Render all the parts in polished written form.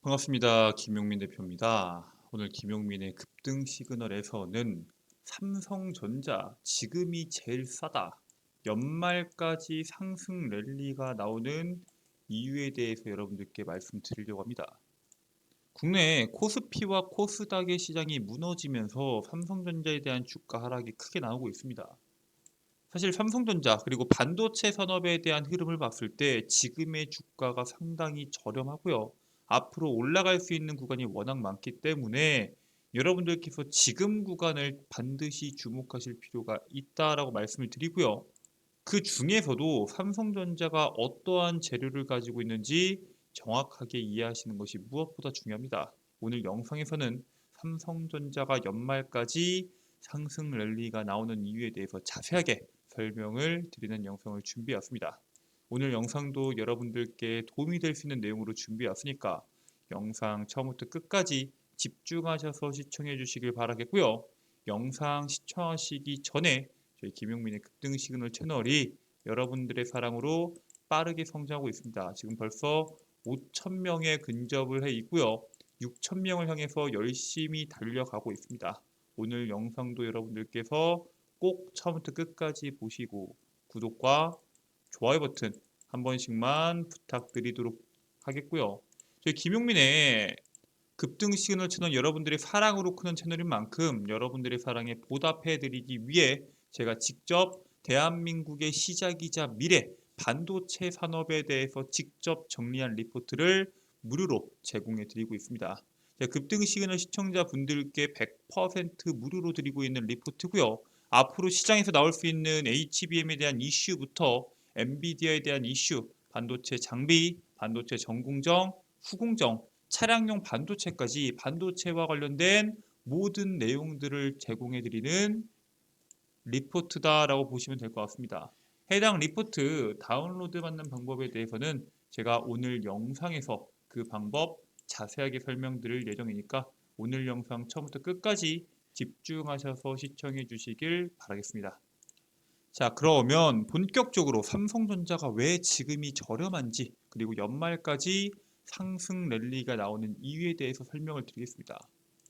반갑습니다. 김용민 대표입니다. 오늘 김용민의 급등 시그널에서는 삼성전자 지금이 제일 싸다. 연말까지 상승 랠리가 나오는 이유에 대해서 여러분들께 말씀드리려고 합니다. 국내 코스피와 코스닥의 시장이 무너지면서 삼성전자에 대한 주가 하락이 크게 나오고 있습니다. 사실 삼성전자 그리고 반도체 산업에 대한 흐름을 봤을 때 지금의 주가가 상당히 저렴하고요. 앞으로 올라갈 수 있는 구간이 워낙 많기 때문에 여러분들께서 지금 구간을 반드시 주목하실 필요가 있다라고 말씀을 드리고요. 그 중에서도 삼성전자가 어떠한 재료를 가지고 있는지 정확하게 이해하시는 것이 무엇보다 중요합니다. 오늘 영상에서는 삼성전자가 연말까지 상승 랠리가 나오는 이유에 대해서 자세하게 설명을 드리는 영상을 준비했습니다. 오늘 영상도 여러분들께 도움이 될 수 있는 내용으로 준비했으니까 영상 처음부터 끝까지 집중하셔서 시청해 주시길 바라겠고요. 영상 시청하시기 전에 저희 김용민의 급등 시그널 채널이 여러분들의 사랑으로 빠르게 성장하고 있습니다. 지금 벌써 5,000명에 근접을 해 있고요. 6,000명을 향해서 열심히 달려가고 있습니다. 오늘 영상도 여러분들께서 꼭 처음부터 끝까지 보시고 구독과 좋아요 버튼 한 번씩만 부탁드리도록 하겠고요. 저희 김용민의 급등 시그널 채널 여러분들의 사랑으로 크는 채널인 만큼 여러분들의 사랑에 보답해드리기 위해 제가 직접 대한민국의 시작이자 미래 반도체 산업에 대해서 직접 정리한 리포트를 무료로 제공해 드리고 있습니다. 급등 시그널 시청자분들께 100% 무료로 드리고 있는 리포트고요. 앞으로 시장에서 나올 수 있는 HBM에 대한 이슈부터 엔비디아에 대한 이슈, 반도체 장비, 반도체 전공정, 후공정, 차량용 반도체까지 반도체와 관련된 모든 내용들을 제공해 드리는 리포트다라고 보시면 될 것 같습니다. 해당 리포트 다운로드 받는 방법에 대해서는 제가 오늘 영상에서 그 방법 자세하게 설명드릴 예정이니까 오늘 영상 처음부터 끝까지 집중하셔서 시청해 주시길 바라겠습니다. 자, 그러면 본격적으로 삼성전자가 왜 지금이 저렴한지 그리고 연말까지 상승 랠리가 나오는 이유에 대해서 설명을 드리겠습니다.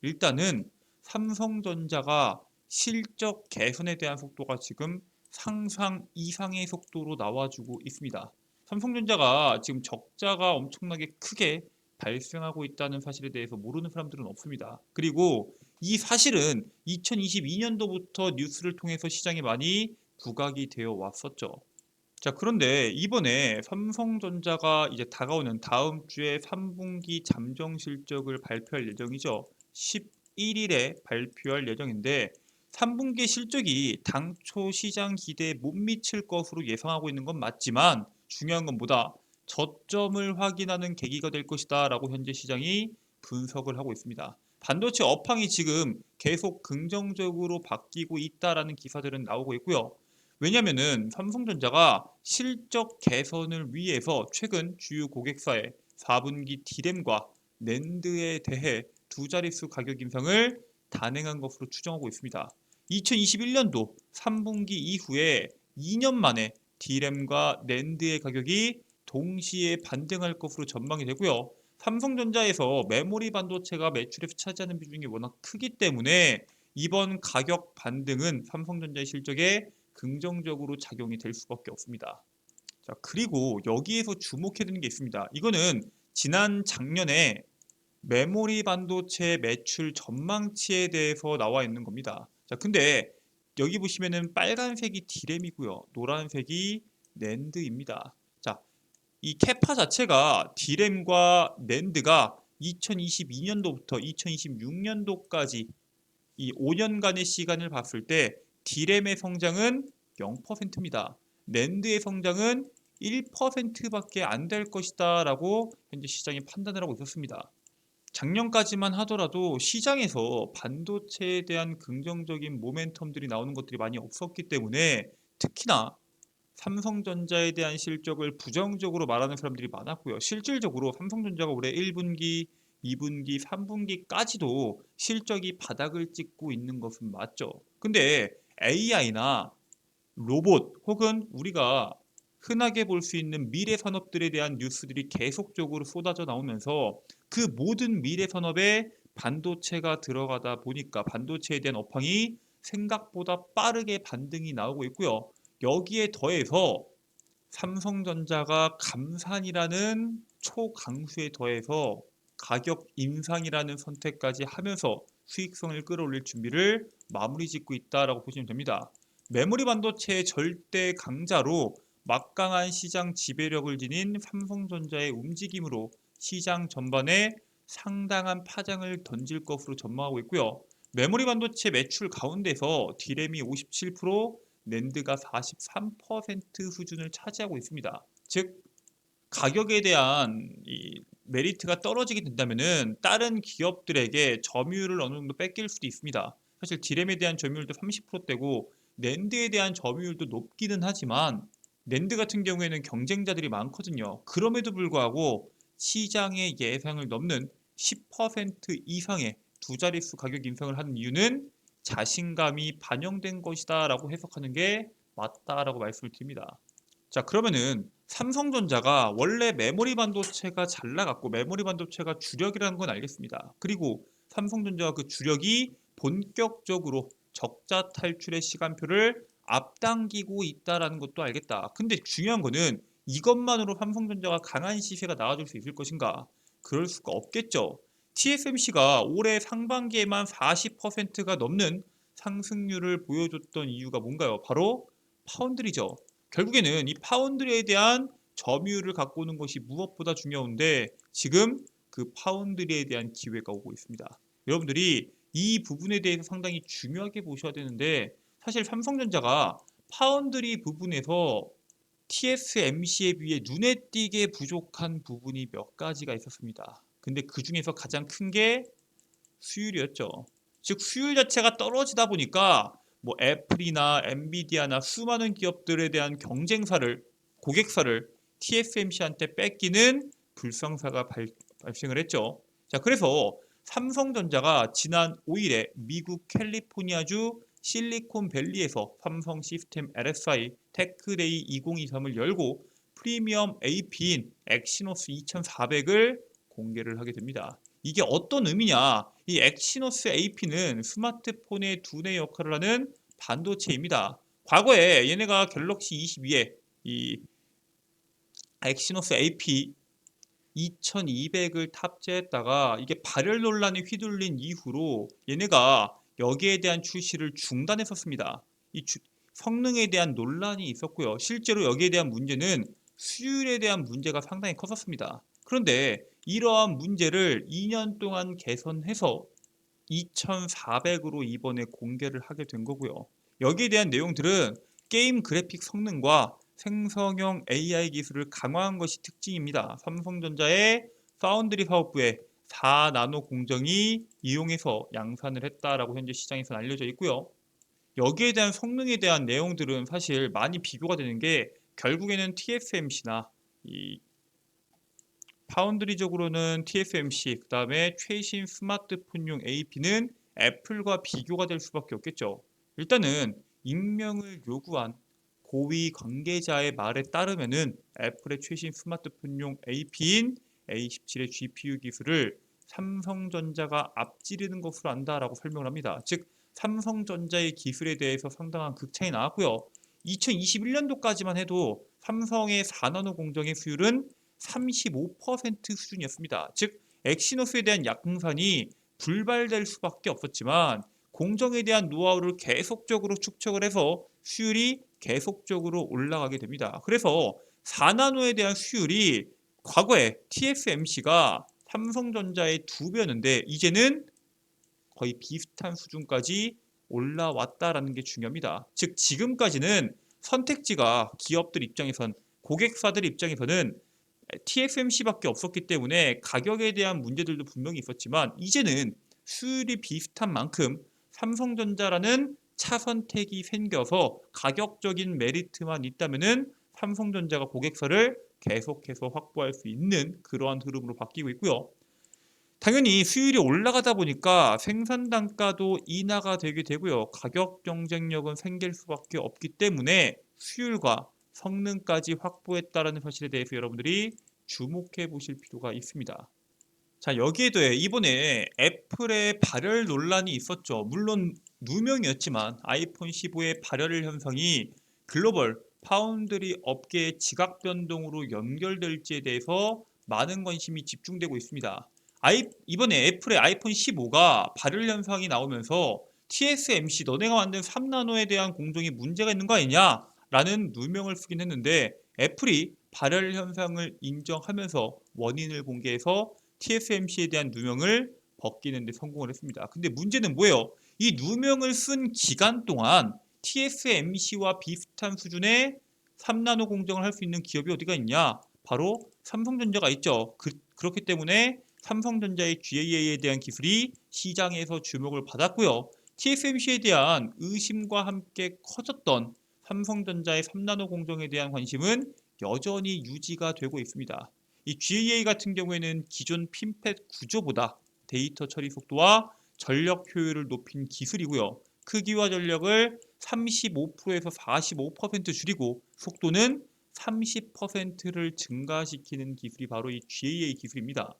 일단은 삼성전자가 실적 개선에 대한 속도가 지금 상상 이상의 속도로 나와주고 있습니다. 삼성전자가 지금 적자가 엄청나게 크게 발생하고 있다는 사실에 대해서 모르는 사람들은 없습니다. 그리고 이 사실은 2022년도부터 뉴스를 통해서 시장에 많이 부각이 되어 왔었죠. 자, 그런데 이번에 삼성전자가 이제 다가오는 다음 주에 3분기 잠정 실적을 발표할 예정이죠. 11일에 발표할 예정인데 3분기 실적이 당초 시장 기대에 못 미칠 것으로 예상하고 있는 건 맞지만 중요한 건 뭐다? 저점을 확인하는 계기가 될 것이다 라고 현재 시장이 분석을 하고 있습니다. 반도체 업황이 지금 계속 긍정적으로 바뀌고 있다라는 기사들은 나오고 있고요. 왜냐면은 삼성전자가 실적 개선을 위해서 최근 주요 고객사의 4분기 디램과 낸드에 대해 두 자릿수 가격 인상을 단행한 것으로 추정하고 있습니다. 2021년도 3분기 이후에 2년 만에 디램과 낸드의 가격이 동시에 반등할 것으로 전망이 되고요. 삼성전자에서 메모리 반도체가 매출에서 차지하는 비중이 워낙 크기 때문에 이번 가격 반등은 삼성전자의 실적에 긍정적으로 작용이 될 수밖에 없습니다. 자, 그리고 여기에서 주목해야 되는 게 있습니다. 이거는 지난 작년에 메모리 반도체 매출 전망치에 대해서 나와 있는 겁니다. 자, 근데 여기 보시면은 빨간색이 디램이고요. 노란색이 낸드입니다. 자, 이 캐파 자체가 디램과 낸드가 2022년도부터 2026년도까지 이 5년간의 시간을 봤을 때 디램의 성장은 0%입니다. 낸드의 성장은 1%밖에 안 될 것이다 라고 현재 시장이 판단을 하고 있었습니다. 작년까지만 하더라도 시장에서 반도체에 대한 긍정적인 모멘텀들이 나오는 것들이 많이 없었기 때문에 특히나 삼성전자에 대한 실적을 부정적으로 말하는 사람들이 많았고요. 실질적으로 삼성전자가 올해 1분기, 2분기, 3분기까지도 실적이 바닥을 찍고 있는 것은 맞죠. 근데 AI나 로봇 혹은 우리가 흔하게 볼 수 있는 미래 산업들에 대한 뉴스들이 계속적으로 쏟아져 나오면서 그 모든 미래 산업에 반도체가 들어가다 보니까 반도체에 대한 업황이 생각보다 빠르게 반등이 나오고 있고요. 여기에 더해서 삼성전자가 감산이라는 초강수에 더해서 가격 인상이라는 선택까지 하면서 수익성을 끌어올릴 준비를 마무리 짓고 있다라고 보시면 됩니다. 메모리 반도체의 절대 강자로 막강한 시장 지배력을 지닌 삼성전자의 움직임으로 시장 전반에 상당한 파장을 던질 것으로 전망하고 있고요. 메모리 반도체 매출 가운데서 디램이 57%, 낸드가 43% 수준을 차지하고 있습니다. 즉 가격에 대한 이 메리트가 떨어지게 된다면은 다른 기업들에게 점유율을 어느 정도 뺏길 수도 있습니다. 사실 디램에 대한 점유율도 30%대고 낸드에 대한 점유율도 높기는 하지만 낸드 같은 경우에는 경쟁자들이 많거든요. 그럼에도 불구하고 시장의 예상을 넘는 10% 이상의 두 자릿수 가격 인상을 하는 이유는 자신감이 반영된 것이다 라고 해석하는 게 맞다라고 말씀을 드립니다. 자, 그러면은 삼성전자가 원래 메모리 반도체가 잘 나갔고 메모리 반도체가 주력이라는 건 알겠습니다. 그리고 삼성전자가 그 주력이 본격적으로 적자 탈출의 시간표를 앞당기고 있다라는 것도 알겠다. 근데 중요한 거는 이것만으로 삼성전자가 강한 시세가 나와줄 수 있을 것인가? 그럴 수가 없겠죠. TSMC가 올해 상반기에만 40%가 넘는 상승률을 보여줬던 이유가 뭔가요? 바로 파운드리죠. 결국에는 이 파운드리에 대한 점유율을 갖고 오는 것이 무엇보다 중요한데 지금 그 파운드리에 대한 기회가 오고 있습니다. 여러분들이 이 부분에 대해서 상당히 중요하게 보셔야 되는데 사실 삼성전자가 파운드리 부분에서 TSMC에 비해 눈에 띄게 부족한 부분이 몇 가지가 있었습니다. 근데 그 중에서 가장 큰 게 수율이었죠. 즉 수율 자체가 떨어지다 보니까 뭐 애플이나 엔비디아나 수많은 기업들에 대한 경쟁사를 고객사를 TSMC한테 뺏기는 불상사가 발생을 했죠. 자, 그래서 삼성전자가 지난 5일에 미국 캘리포니아주 실리콘밸리에서 삼성 시스템 LSI 테크데이 2023을 열고 프리미엄 AP인 엑시노스 2400을 공개를 하게 됩니다. 이게 어떤 의미냐? 이 엑시노스 AP는 스마트폰의 두뇌 역할을 하는 반도체입니다. 과거에 얘네가 갤럭시 22에 이 엑시노스 AP 2200을 탑재했다가 이게 발열 논란이 휘둘린 이후로 얘네가 여기에 대한 출시를 중단했었습니다. 성능에 대한 논란이 있었고요. 실제로 여기에 대한 문제는 수율에 대한 문제가 상당히 컸었습니다. 그런데 이러한 문제를 2년 동안 개선해서 2400으로 이번에 공개를 하게 된 거고요. 여기에 대한 내용들은 게임 그래픽 성능과 생성형 AI 기술을 강화한 것이 특징입니다. 삼성전자의 파운드리 사업부에 4나노 공정이 이용해서 양산을 했다라고 현재 시장에서 알려져 있고요. 여기에 대한 성능에 대한 내용들은 사실 많이 비교가 되는 게 결국에는 TSMC나 이 파운드리적으로는 TSMC, 그 다음에 최신 스마트폰용 AP는 애플과 비교가 될 수밖에 없겠죠. 일단은 임명을 요구한 고위 관계자의 말에 따르면은 애플의 최신 스마트폰용 AP인 A17의 GPU 기술을 삼성전자가 앞지르는 것으로 안다라고 설명을 합니다. 즉 삼성전자의 기술에 대해서 상당한 극찬이 나왔고요. 2021년도까지만 해도 삼성의 4나노 공정의 수율은 35% 수준이었습니다. 즉 엑시노스에 대한 약공산이 불발될 수밖에 없었지만 공정에 대한 노하우를 계속적으로 축적을 해서 수율이 계속적으로 올라가게 됩니다. 그래서 4나노에 대한 수율이 과거에 TSMC가 삼성전자의 2배였는데 이제는 거의 비슷한 수준까지 올라왔다라는 게 중요합니다. 즉 지금까지는 선택지가 기업들 입장에선 고객사들 입장에서는 TSMC밖에 없었기 때문에 가격에 대한 문제들도 분명히 있었지만 이제는 수율이 비슷한 만큼 삼성전자라는 차선택이 생겨서 가격적인 메리트만 있다면은 삼성전자가 고객사를 계속해서 확보할 수 있는 그러한 흐름으로 바뀌고 있고요. 당연히 수율이 올라가다 보니까 생산 단가도 인하가 되게 되고요. 가격 경쟁력은 생길 수밖에 없기 때문에 수율과 성능까지 확보했다라는 사실에 대해서 여러분들이 주목해 보실 필요가 있습니다. 자, 여기에 더해 이번에 애플의 발열 논란이 있었죠. 물론 누명이었지만 아이폰 15의 발열 현상이 글로벌 파운드리 업계의 지각 변동으로 연결될지에 대해서 많은 관심이 집중되고 있습니다. 이번에 애플의 아이폰 15가 발열 현상이 나오면서 TSMC 너네가 만든 3나노에 대한 공정이 문제가 있는 거 아니냐? 라는 누명을 쓰긴 했는데 애플이 발열 현상을 인정하면서 원인을 공개해서 TSMC에 대한 누명을 벗기는 데 성공을 했습니다. 근데 문제는 뭐예요? 이 누명을 쓴 기간 동안 TSMC와 비슷한 수준의 3나노 공정을 할 수 있는 기업이 어디가 있냐? 바로 삼성전자가 있죠. 그렇기 때문에 삼성전자의 GAA에 대한 기술이 시장에서 주목을 받았고요. TSMC에 대한 의심과 함께 커졌던 삼성전자의 3나노 공정에 대한 관심은 여전히 유지가 되고 있습니다. 이 GAA 같은 경우에는 기존 핀팻 구조보다 데이터 처리 속도와 전력 효율을 높인 기술이고요. 크기와 전력을 35%에서 45% 줄이고 속도는 30%를 증가시키는 기술이 바로 이 GAA 기술입니다.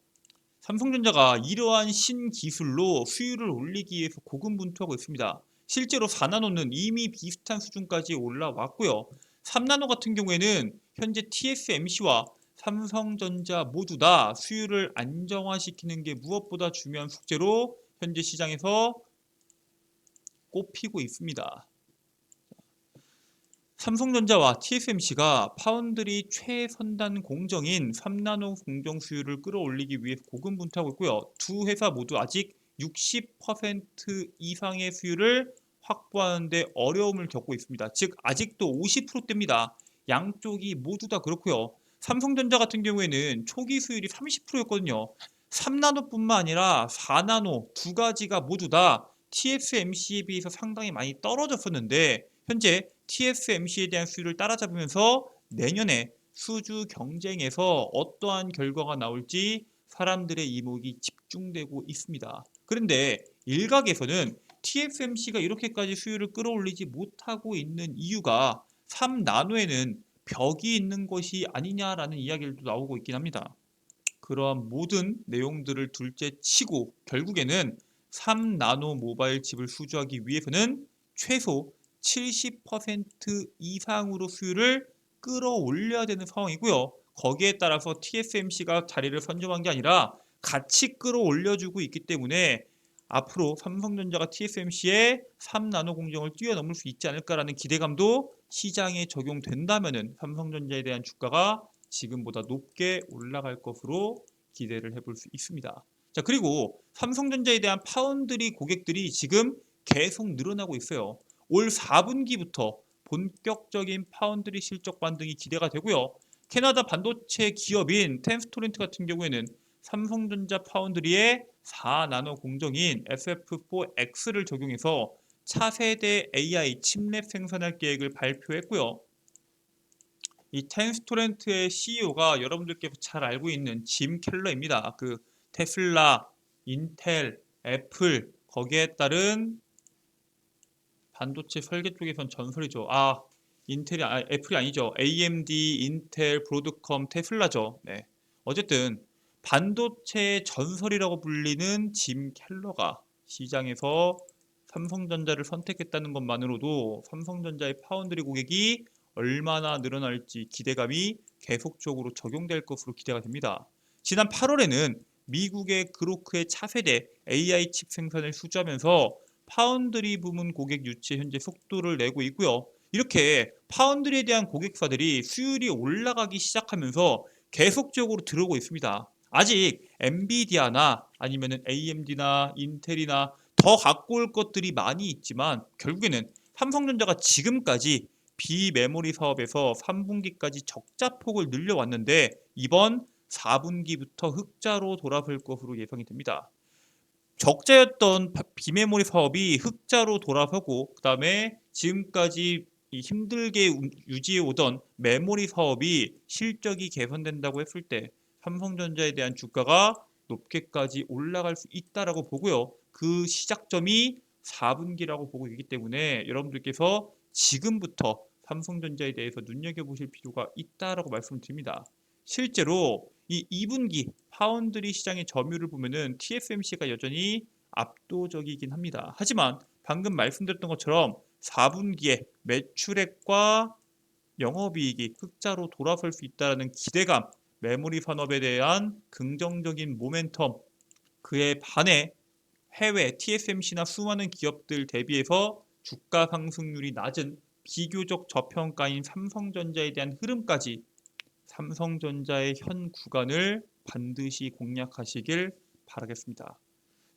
삼성전자가 이러한 신기술로 수율을 올리기 위해서 고군분투하고 있습니다. 실제로 4나노는 이미 비슷한 수준까지 올라왔고요. 3나노 같은 경우에는 현재 TSMC와 삼성전자 모두 다 수율을 안정화시키는 게 무엇보다 중요한 숙제로 현재 시장에서 꼽히고 있습니다. 삼성전자와 TSMC가 파운드리 최선단 공정인 3나노 공정 수율을 끌어올리기 위해 고군분투하고 있고요. 두 회사 모두 아직 60% 이상의 수율을 확보하는 데 어려움을 겪고 있습니다. 즉 아직도 50%대입니다. 양쪽이 모두 다 그렇고요. 삼성전자 같은 경우에는 초기 수율이 30%였거든요. 3나노뿐만 아니라 4나노 두 가지가 모두 다 TSMC에 비해서 상당히 많이 떨어졌었는데 현재 TSMC에 대한 수율을 따라잡으면서 내년에 수주 경쟁에서 어떠한 결과가 나올지 사람들의 이목이 집중되고 있습니다. 그런데 일각에서는 TSMC가 이렇게까지 수율을 끌어올리지 못하고 있는 이유가 3나노에는 벽이 있는 것이 아니냐라는 이야기도 나오고 있긴 합니다. 그러한 모든 내용들을 둘째치고 결국에는 3나노 모바일 칩을 수주하기 위해서는 최소 70% 이상으로 수율을 끌어올려야 되는 상황이고요. 거기에 따라서 TSMC가 자리를 선점한 게 아니라 같이 끌어올려주고 있기 때문에 앞으로 삼성전자가 TSMC의 3나노 공정을 뛰어넘을 수 있지 않을까라는 기대감도 시장에 적용된다면 삼성전자에 대한 주가가 지금보다 높게 올라갈 것으로 기대를 해볼 수 있습니다. 자, 그리고 삼성전자에 대한 파운드리 고객들이 지금 계속 늘어나고 있어요. 올 4분기부터 본격적인 파운드리 실적 반등이 기대가 되고요. 캐나다 반도체 기업인 텐스토렌트 같은 경우에는 삼성전자 파운드리의 4나노 공정인 SF4X를 적용해서 차세대 AI 칩랩 생산할 계획을 발표했고요. 이 텐스토렌트의 CEO가 여러분들께서 잘 알고 있는 짐 켈러입니다. 그 테슬라, 인텔, 애플 거기에 따른 반도체 설계 쪽에선 전설이죠. 애플이 아니죠. AMD, 인텔, 브로드컴, 테슬라죠. 네. 어쨌든 반도체 전설이라고 불리는 짐 켈러가 시장에서 삼성전자를 선택했다는 것만으로도 삼성전자의 파운드리 고객이 얼마나 늘어날지 기대감이 계속적으로 적용될 것으로 기대가 됩니다. 지난 8월에는 미국의 그로크의 차세대 AI 칩 생산을 수주하면서 파운드리 부문 고객 유치 현재 속도를 내고 있고요. 이렇게 파운드리에 대한 고객사들이 수율이 올라가기 시작하면서 계속적으로 들어오고 있습니다. 아직 엔비디아나 아니면 AMD나 인텔이나 더 갖고 올 것들이 많이 있지만 결국에는 삼성전자가 지금까지 비메모리 사업에서 3분기까지 적자폭을 늘려왔는데 이번 4분기부터 흑자로 돌아설 것으로 예상이 됩니다. 적자였던 비메모리 사업이 흑자로 돌아서고 그다음에 지금까지 힘들게 유지해 오던 메모리 사업이 실적이 개선된다고 했을 때 삼성전자에 대한 주가가 높게까지 올라갈 수 있다라고 보고요. 그 시작점이 4분기라고 보고 있기 때문에 여러분들께서 지금부터 삼성전자에 대해서 눈여겨보실 필요가 있다라고 말씀을 드립니다. 실제로 이 2분기 파운드리 시장의 점유율을 보면은 TSMC가 여전히 압도적이긴 합니다. 하지만 방금 말씀드렸던 것처럼 4분기에 매출액과 영업이익이 흑자로 돌아설 수 있다는 기대감, 메모리 산업에 대한 긍정적인 모멘텀, 그에 반해 해외 TSMC나 수많은 기업들 대비해서 주가 상승률이 낮은 비교적 저평가인 삼성전자에 대한 흐름까지 삼성전자의 현 구간을 반드시 공략하시길 바라겠습니다.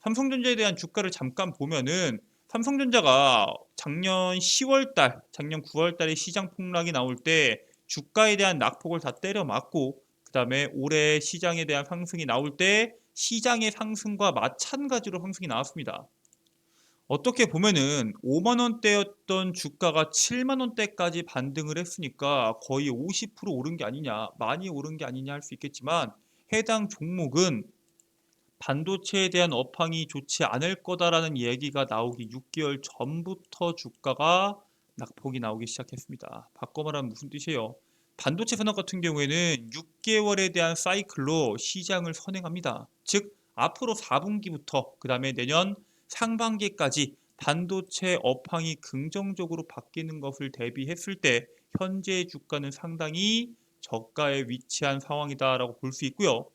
삼성전자에 대한 주가를 잠깐 보면은 삼성전자가 작년 10월달, 작년 9월달에 시장 폭락이 나올 때 주가에 대한 낙폭을 다 때려 맞고 그 다음에 올해 시장에 대한 상승이 나올 때 시장의 상승과 마찬가지로 상승이 나왔습니다. 어떻게 보면은 5만 원대였던 주가가 7만 원대까지 반등을 했으니까 거의 50% 오른 게 아니냐, 많이 오른 게 아니냐 할 수 있겠지만 해당 종목은 반도체에 대한 업황이 좋지 않을 거다라는 얘기가 나오기 6개월 전부터 주가가 낙폭이 나오기 시작했습니다. 바꿔 말하면 무슨 뜻이에요? 반도체 산업 같은 경우에는 6개월에 대한 사이클로 시장을 선행합니다. 즉 앞으로 4분기부터 그 다음에 내년 상반기까지 반도체 업황이 긍정적으로 바뀌는 것을 대비했을 때 현재의 주가는 상당히 저가에 위치한 상황이다라고 볼 수 있고요.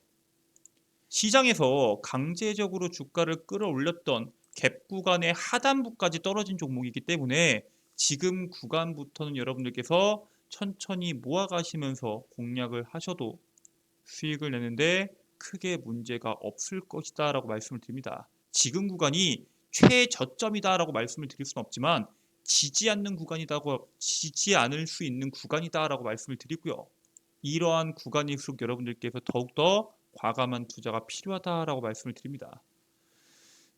시장에서 강제적으로 주가를 끌어올렸던 갭 구간의 하단부까지 떨어진 종목이기 때문에 지금 구간부터는 여러분들께서 천천히 모아가시면서 공략을 하셔도 수익을 내는데 크게 문제가 없을 것이다 라고 말씀을 드립니다. 지금 구간이 최저점이다 라고 말씀을 드릴 수는 없지만 지지 않을 수 있는 구간이다 라고 말씀을 드리고요. 이러한 구간일수록 여러분들께서 더욱더 과감한 투자가 필요하다라고 말씀을 드립니다.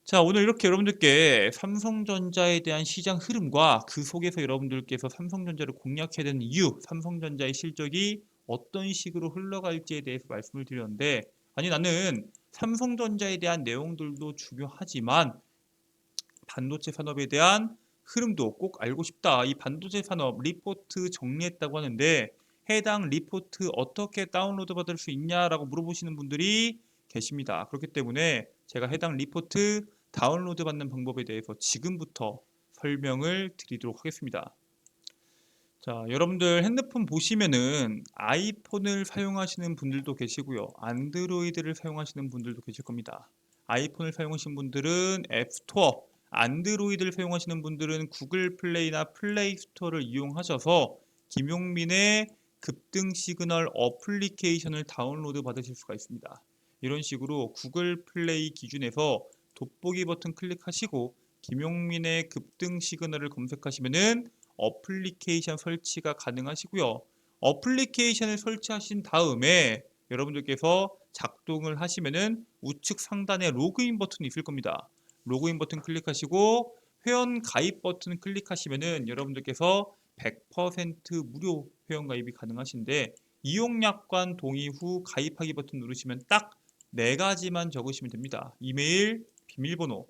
자, 오늘 이렇게 여러분들께 삼성전자에 대한 시장 흐름과 그 속에서 여러분들께서 삼성전자를 공략해야 되는 이유, 삼성전자의 실적이 어떤 식으로 흘러갈지에 대해서 말씀을 드렸는데, 아니 나는 삼성전자에 대한 내용들도 중요하지만 반도체 산업에 대한 흐름도 꼭 알고 싶다. 이 반도체 산업 리포트 정리했다고 하는데 해당 리포트 어떻게 다운로드 받을 수 있냐라고 물어보시는 분들이 계십니다. 그렇기 때문에 제가 해당 리포트 다운로드 받는 방법에 대해서 지금부터 설명을 드리도록 하겠습니다. 자, 여러분들 핸드폰 보시면은 아이폰을 사용하시는 분들도 계시고요. 안드로이드를 사용하시는 분들도 계실 겁니다. 아이폰을 사용하시는 분들은 앱스토어, 안드로이드를 사용하시는 분들은 구글 플레이나 플레이 스토어를 이용하셔서 김용민의 급등 시그널 어플리케이션을 다운로드 받으실 수가 있습니다. 이런 식으로 구글 플레이 기준에서 돋보기 버튼 클릭하시고 김용민의 급등 시그널을 검색하시면은 어플리케이션 설치가 가능하시고요. 어플리케이션을 설치하신 다음에 여러분들께서 작동을 하시면은 우측 상단에 로그인 버튼이 있을 겁니다. 로그인 버튼 클릭하시고 회원 가입 버튼 클릭하시면은 여러분들께서 100% 무료 회원 가입이 가능하신데 이용약관 동의 후 가입하기 버튼 누르시면 딱 4가지만 적으시면 됩니다. 이메일, 비밀번호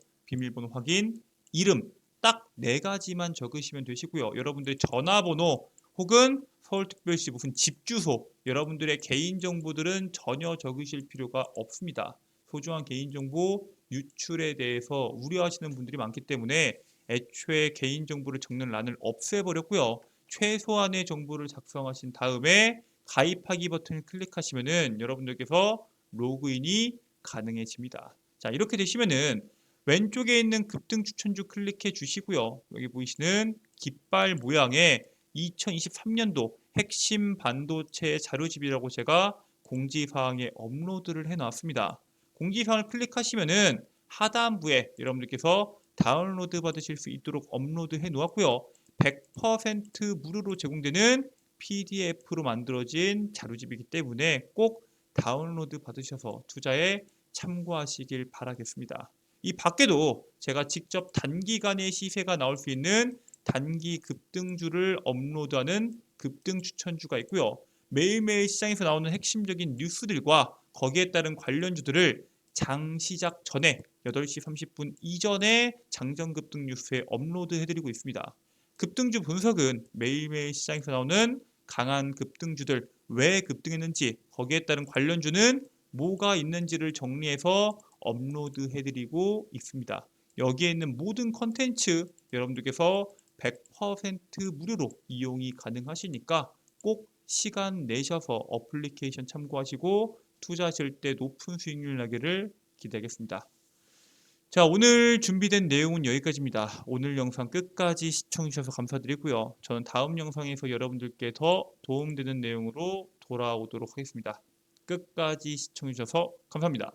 확인, 이름 딱 4가지만 적으시면 되시고요. 여러분들의 전화번호 혹은 서울특별시 무슨 집 주소 여러분들의 개인정보들은 전혀 적으실 필요가 없습니다. 소중한 개인정보 유출에 대해서 우려하시는 분들이 많기 때문에 애초에 개인정보를 적는 란을 없애버렸고요. 최소한의 정보를 작성하신 다음에 가입하기 버튼을 클릭하시면은 여러분들께서 로그인이 가능해집니다. 자, 이렇게 되시면은 왼쪽에 있는 급등 추천주 클릭해 주시고요. 여기 보이시는 깃발 모양의 2023년도 핵심 반도체 자료집이라고 제가 공지사항에 업로드를 해 놨습니다. 공지사항을 클릭하시면은 하단부에 여러분들께서 다운로드 받으실 수 있도록 업로드 해 놓았고요. 100% 무료로 제공되는 PDF로 만들어진 자료집이기 때문에 꼭 다운로드 받으셔서 투자에 참고하시길 바라겠습니다. 이 밖에도 제가 직접 단기간에 시세가 나올 수 있는 단기 급등주를 업로드하는 급등 추천주가 있고요. 매일매일 시장에서 나오는 핵심적인 뉴스들과 거기에 따른 관련주들을 장 시작 전에 8시 30분 이전에 장전 급등 뉴스에 업로드 해드리고 있습니다. 급등주 분석은 매일매일 시장에서 나오는 강한 급등주들 왜 급등했는지 거기에 따른 관련주는 뭐가 있는지를 정리해서 업로드해드리고 있습니다. 여기에 있는 모든 컨텐츠 여러분들께서 100% 무료로 이용이 가능하시니까 꼭 시간 내셔서 어플리케이션 참고하시고 투자하실 때 높은 수익률 나기를 기대하겠습니다. 자, 오늘 준비된 내용은 여기까지입니다. 오늘 영상 끝까지 시청해주셔서 감사드리고요. 저는 다음 영상에서 여러분들께 더 도움되는 내용으로 돌아오도록 하겠습니다. 끝까지 시청해주셔서 감사합니다.